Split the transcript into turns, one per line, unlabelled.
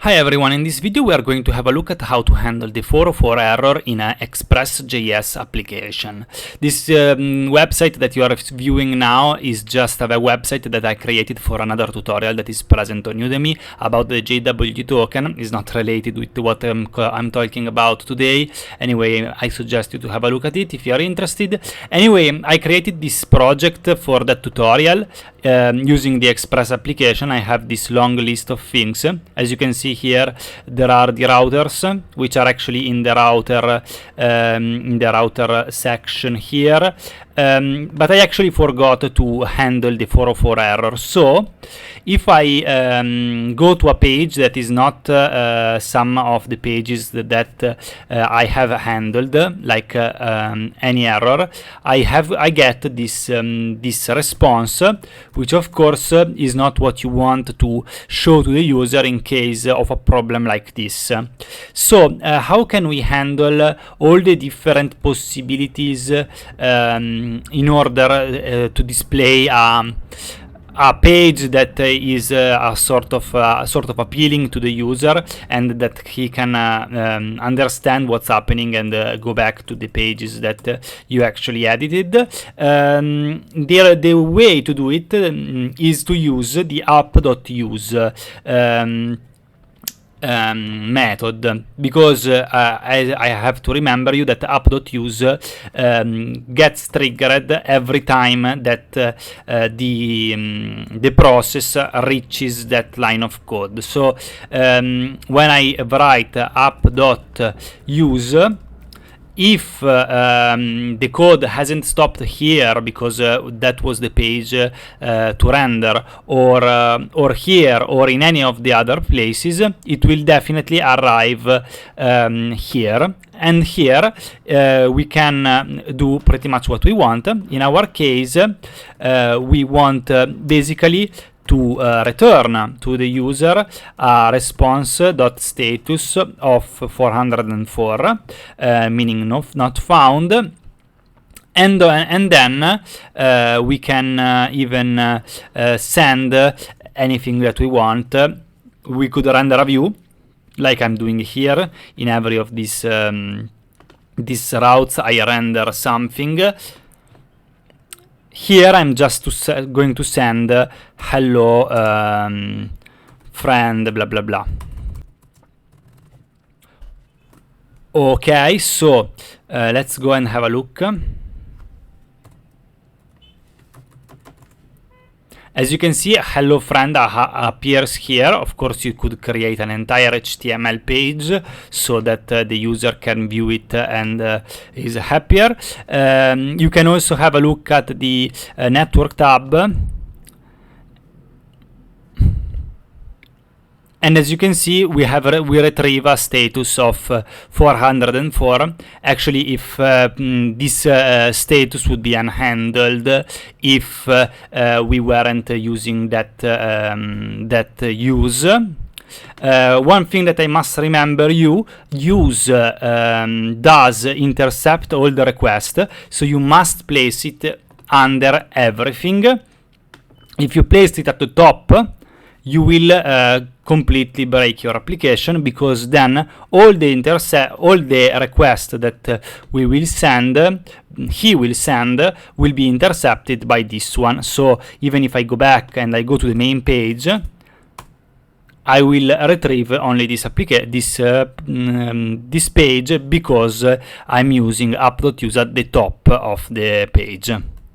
Hi everyone, in this video we are going to have a look at how to handle the 404 error in an Express.js application. This website that you are viewing now is just a website that I created for another tutorial that is present on Udemy about the JWT token. It's not related with what I'm talking about today. Anyway, I suggest you to have a look at it if you are interested. Anyway, I created this project for that tutorial using the Express application. I have this long list of things. As you can see here, there are the routers, which are actually in the router section here. But I actually forgot to handle the 404 error. So if I go to a page that is not some of the pages that I have handled, like any error, I get this this response, which of course is not what you want to show to the user in case of a problem like this. So how can we handle all the different possibilities in order to display a page that is sort of appealing to the user and that he can understand what's happening and go back to the pages that you actually edited? The way to do it is to use the app.use method, because I have to remember you that app.use gets triggered every time that the process reaches that line of code. So when I write app.use, if the code hasn't stopped here because that was the page to render, or here or in any of the other places, it will definitely arrive here. And here we can do pretty much what we want. In our case, we want basically to return to the user a response.status of 404, meaning not found. And then we can even send anything that we want. We could render a view, like I'm doing here. In every of these routes, I render something. Here I'm just going to send hello friend blah blah blah. Okay, so let's go and have a look. As you can see, hello friend appears here. Of course, you could create an entire HTML page so that the user can view it and is happier. You can also have a look at the network tab. And as you can see, we retrieve a status of 404. Actually, if this status would be unhandled if we weren't using that use. One thing that I must remember use does intercept all the requests, so you must place it under everything. If you place it at the top, you will completely break your application, because then all the requests that he will send will be intercepted by this one. So even if I go back and I go to the main page, I will retrieve only this page, because I'm using app.use at the top of the page.